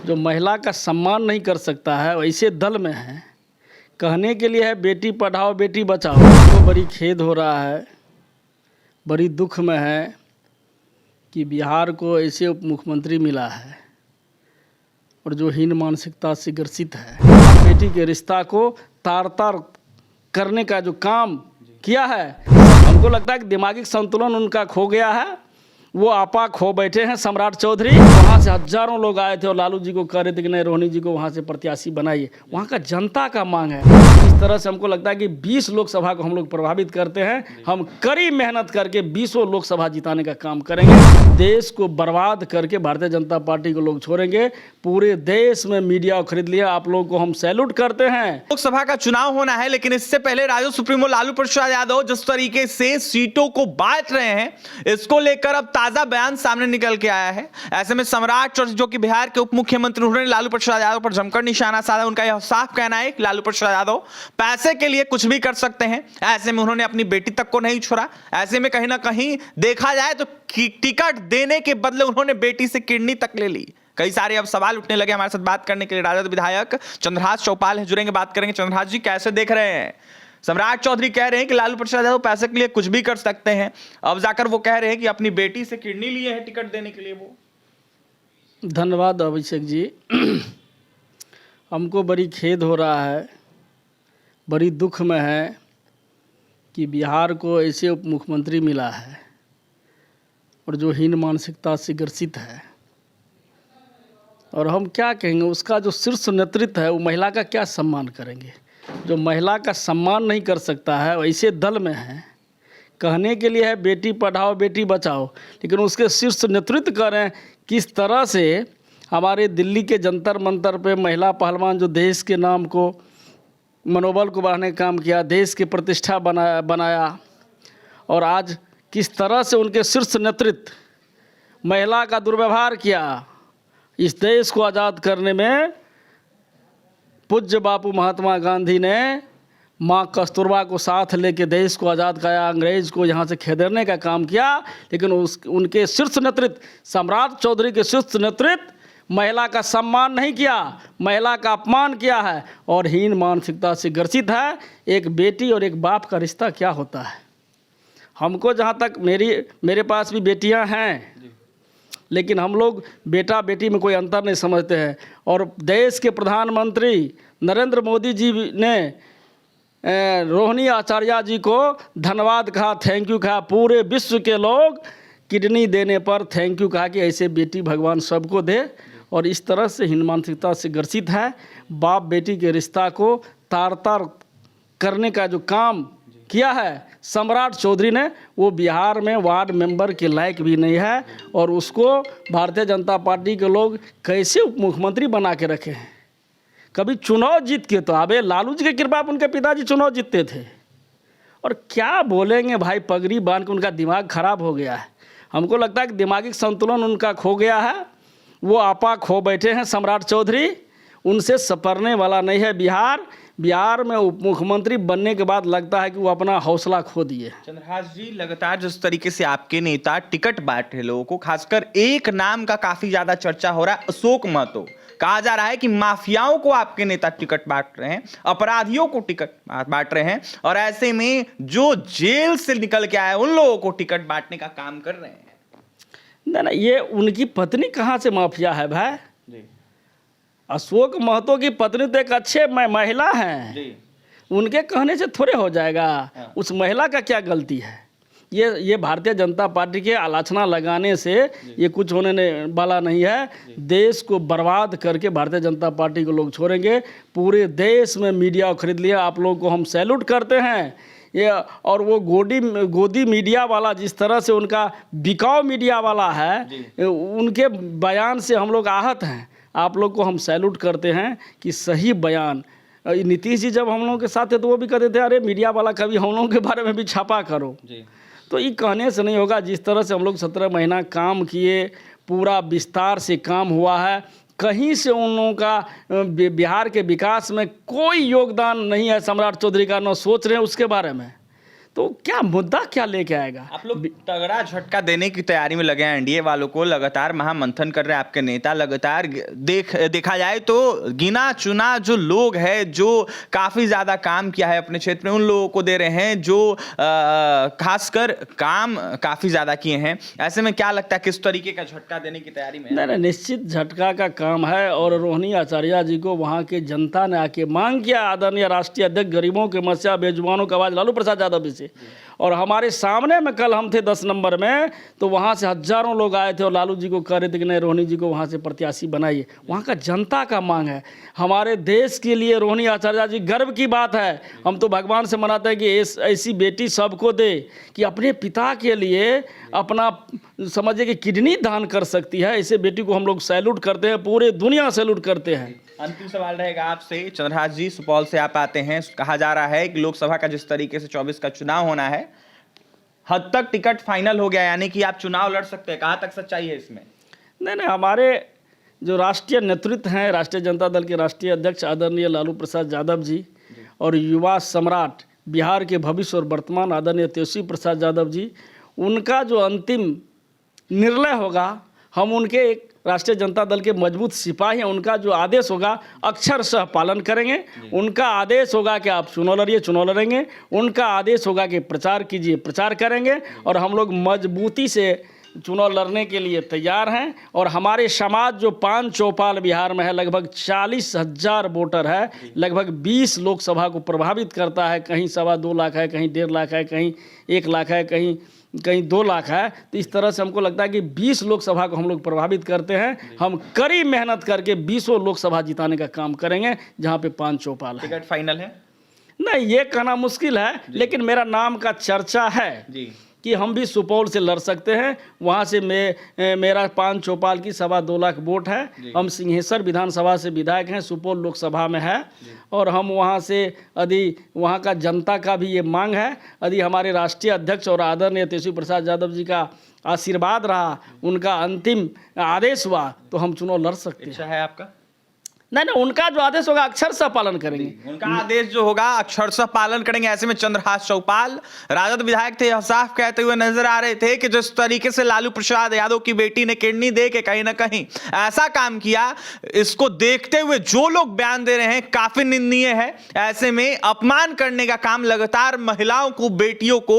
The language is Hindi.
जो महिला का सम्मान नहीं कर सकता है वैसे दल में है। कहने के लिए है बेटी पढ़ाओ बेटी बचाओ। तो बड़ी खेद हो रहा है, बड़ी दुख में है कि बिहार को ऐसे उप मुख्यमंत्री मिला है और जो हीन मानसिकता से ग्रसित है। बेटी के रिश्ता को तार तार करने का जो काम किया है, हमको लगता है कि दिमागी संतुलन उनका खो गया है। वो आपा खो बैठे हैं। सम्राट चौधरी वहाँ से हजारों लोग आए थे और लालू जी को कह रहे थे कि नहीं रोहिणी जी को वहाँ से प्रत्याशी बनाइए। वहाँ का जनता का मांग है। इस तरह से हमको लगता है कि 20 लोकसभा को हम लोग प्रभावित करते हैं। हम कड़ी मेहनत करके 20 लोकसभा जिताने का काम करेंगे। देश को बर्बाद करके भारतीय जनता पार्टी को लोग छोड़ेंगे। पूरे देश में मीडिया खरीद लिया। आप लोगों को हम सैल्यूट करते हैं। लोकसभा का चुनाव होना है, लेकिन इससे पहले राजद सुप्रीमो लालू प्रसाद यादव जिस तरीके से सीटों को बांट रहे हैं, इसको लेकर अब ताजा बयान सामने निकल के आया है। ऐसे में सम्राट चौधरी जो कि बिहार के उप मुख्यमंत्री, उन्होंने लालू प्रसाद यादव पर जमकर निशाना साधा। उनका यह साफ कहना है कि लालू प्रसाद यादव पैसे के लिए कुछ भी कर सकते हैं। ऐसे में उन्होंने अपनी बेटी तक को नहीं छोड़ा। ऐसे में कहीं ना कहीं देखा जाए तो टिकट देने के बदले उन्होंने बेटी से किडनी तक ले ली। कई सारे अब सवाल उठने लगे। हमारे साथ बात करने के लिए राजद विधायक चंद्रहास चौपाल है, जुड़ेंगे, बात करेंगे। चंद्रहास जी, कैसे देख रहे हैं? सम्राट चौधरी कह रहे हैं कि लालू प्रसाद यादव पैसे के लिए कुछ भी कर सकते हैं। अब जाकर वो कह रहे हैं कि अपनी बेटी से किडनी लिए हैं टिकट देने के लिए। वो धन्यवाद अभिषेक जी। हमको बड़ी खेद हो रहा है, बड़ी दुख में है कि बिहार को ऐसे उप मुख्यमंत्री मिला है और जो हीन मानसिकता से ग्रसित है। और हम क्या कहेंगे, उसका जो शीर्ष नेतृत्व है वो महिला का क्या सम्मान करेंगे? जो महिला का सम्मान नहीं कर सकता है वैसे दल में है। कहने के लिए है बेटी पढ़ाओ बेटी बचाओ, लेकिन उसके शीर्ष नेतृत्व करें किस तरह से। हमारे दिल्ली के जंतर मंतर पे महिला पहलवान जो देश के नाम को, मनोबल को बढ़ाने का काम किया, देश की प्रतिष्ठा बनाया और आज किस तरह से उनके शीर्ष नेतृत्व महिला का दुर्व्यवहार किया। इस देश को आज़ाद करने में पूज्य बापू महात्मा गांधी ने माँ कस्तूरबा को साथ लेके देश को आज़ाद कराया, अंग्रेज को यहाँ से खदेड़ने का काम किया। लेकिन उनके शीर्ष नेतृत्व, सम्राट चौधरी के शीर्ष नेतृत्व महिला का सम्मान नहीं किया, महिला का अपमान किया है और हीन मानसिकता से ग्रसित है। एक बेटी और एक बाप का रिश्ता क्या होता है? हमको जहाँ तक मेरे पास भी बेटियाँ हैं, लेकिन हम लोग बेटा बेटी में कोई अंतर नहीं समझते हैं। और देश के प्रधानमंत्री नरेंद्र मोदी जी ने रोहिणी आचार्य जी को धन्यवाद कहा, थैंक यू कहा। पूरे विश्व के लोग किडनी देने पर थैंक यू कहा कि ऐसे बेटी भगवान सबको दे। और इस तरह से हीन मानसिकता से ग्रसित है। बाप बेटी के रिश्ता को तार तार करने का जो काम किया है सम्राट चौधरी ने, वो बिहार में वार्ड मेंबर के लायक भी नहीं है। और उसको भारतीय जनता पार्टी के लोग कैसे उप मुख्यमंत्री बना के रखे हैं? कभी चुनाव जीत के तो आबे, लालू जी की कृपा उनके पिताजी चुनाव जीतते थे। और क्या बोलेंगे भाई, पगड़ी बांध के उनका दिमाग खराब हो गया है। हमको लगता है कि दिमागी संतुलन उनका खो गया है। वो आपा खो बैठे हैं सम्राट चौधरी। उनसे सपरने वाला नहीं है बिहार में उप मुख्यमंत्री बनने के बाद लगता है कि वो अपना हौसला खो दिए। चंद्रहास जी, लगातार जिस तरीके से आपके नेता टिकट बांट रहे लोगों को, खासकर एक नाम का काफी ज्यादा चर्चा हो रहा है, अशोक महतो। कहा जा रहा है कि माफियाओं को आपके नेता टिकट बांट रहे हैं, अपराधियों को टिकट बांट रहे हैं, और ऐसे में जो जेल से निकल के आए उन लोगों को टिकट बांटने का काम कर रहे हैं। ना, ये उनकी पत्नी कहाँ से माफिया है भाई? जी। अशोक महतो की पत्नी तो एक अच्छे महिला हैं जी। उनके कहने से थोड़े हो जाएगा। हाँ। उस महिला का क्या गलती है? ये भारतीय जनता पार्टी के आलोचना लगाने से ये कुछ होने वाला नहीं है। देश को बर्बाद करके भारतीय जनता पार्टी को लोग छोड़ेंगे। पूरे देश में मीडिया खरीद लिया। आप लोगों को हम सैल्यूट करते हैं। ये और वो गोदी मीडिया वाला, जिस तरह से उनका बिकाऊ मीडिया वाला है, उनके बयान से हम लोग आहत हैं। आप लोग को हम सैल्यूट करते हैं कि सही बयान। नीतीश जी जब हम लोगों के साथ थे तो वो भी कहते थे अरे मीडिया वाला कभी हम लोगों के बारे में भी छापा करो जी। तो ये कहने से नहीं होगा। जिस तरह से हम लोग 17 महीना काम किए, पूरा विस्तार से काम हुआ है, कहीं से उन लोगों का बिहार के विकास में कोई योगदान नहीं है सम्राट चौधरी का, न सोच रहे हैं उसके बारे में। तो क्या मुद्दा क्या लेके आएगा? आप लोग तगड़ा झटका देने की तैयारी में लगे हैं एनडीए वालों को, लगातार महामंथन कर रहे हैं आपके नेता, लगातार देखा जाए तो गिना चुना जो लोग हैं जो काफी ज्यादा काम किया है अपने क्षेत्र में उन लोगों को दे रहे हैं जो खासकर काम काफी ज्यादा किए हैं। ऐसे में क्या लगता है किस तरीके का झटका देने की तैयारी में? नहीं, निश्चित झटका का काम है। और रोहिणी आचार्य जी को वहाँ के जनता ने आके मांग किया, आदरणीय राष्ट्रीय अध्यक्ष, गरीबों के मस्या बेजुबानों का आवाज लालू प्रसाद यादव जी से। और हमारे सामने में कल हम थे 10 नंबर में, तो वहाँ से हजारों लोग आए थे और लालू जी को कह रहे थे कि नहीं, रोहिणी जी को वहाँ से प्रत्याशी बनाइए। वहाँ का जनता का मांग है। हमारे देश के लिए रोहिणी आचार्य जी गर्व की बात है। हम तो भगवान से मनाते हैं कि ऐसी बेटी सबको दे कि अपने पिता के लिए अपना समझिए कि किडनी दान कर सकती है। ऐसे बेटी को हम लोग सैल्यूट करते हैं, पूरे दुनिया सैल्यूट करते हैं। अंतिम सवाल रहेगा आपसे, चंद्रहास जी सुपौल से आप आते हैं, कहा जा रहा है कि लोकसभा का जिस तरीके से 24 का चुनाव होना है, हद तक टिकट फाइनल हो गया, यानी कि आप चुनाव लड़ सकते हैं, कहाँ तक सच्चाई है इसमें? नहीं, हमारे जो राष्ट्रीय नेतृत्व हैं, राष्ट्रीय जनता दल के राष्ट्रीय अध्यक्ष आदरणीय लालू प्रसाद यादव जी और युवा सम्राट बिहार के भविष्य और वर्तमान आदरणीय तेजस्वी प्रसाद यादव जी, उनका जो अंतिम निर्णय होगा, हम उनके एक राष्ट्रीय जनता दल के मजबूत सिपाही हैं। उनका जो आदेश होगा अक्षरशः पालन करेंगे। उनका आदेश होगा कि आप चुनाव लड़िए, चुनाव लड़ेंगे। उनका आदेश होगा कि प्रचार कीजिए, प्रचार करेंगे। और हम लोग मजबूती से चुनाव लड़ने के लिए तैयार हैं। और हमारे समाज जो 5 चौपाल बिहार में है, लगभग 40,000 वोटर है, लगभग 20 लोकसभा को प्रभावित करता है। कहीं 2.25 लाख है, कहीं 1.5 लाख है, कहीं 1 लाख है, कहीं 2 लाख है। तो इस तरह से हमको लगता है कि 20 लोकसभा को हम लोग प्रभावित करते हैं। हम कड़ी मेहनत करके 20 लोकसभा जिताने का काम करेंगे, जहाँ पे 5 चौपाल है। टिकट फाइनल है? नहीं, ये कहना मुश्किल है, लेकिन मेरा नाम का चर्चा है जी कि हम भी सुपौल से लड़ सकते हैं। वहाँ से मेरा 5 चौपाल की 2.25 लाख वोट है। हम सिंहेश्वर विधानसभा से विधायक हैं, सुपौल लोकसभा में है। और हम वहाँ से यदि वहाँ का जनता का भी ये मांग है, यदि हमारे राष्ट्रीय अध्यक्ष और आदरणीय तेजस्वी प्रसाद यादव जी का आशीर्वाद रहा, उनका अंतिम आदेश हुआ, तो हम चुनाव लड़ सकते हैं। इच्छा है आपका? नहीं, उनका जो आदेश होगा अक्षरशः पालन करेंगे। उनका आदेश जो होगा अक्षरशः पालन करेंगे। ऐसे में चंद्रहास चौपाल राजद विधायक थे, यह साफ कहते हुए नजर आ रहे थे कि जिस तरीके से लालू प्रसाद यादव की बेटी ने किडनी दे के कहीं ना कहीं ऐसा काम किया, इसको देखते हुए जो लोग बयान दे रहे हैं काफी निंदनीय है। ऐसे में अपमान करने का काम लगातार महिलाओं को, बेटियों को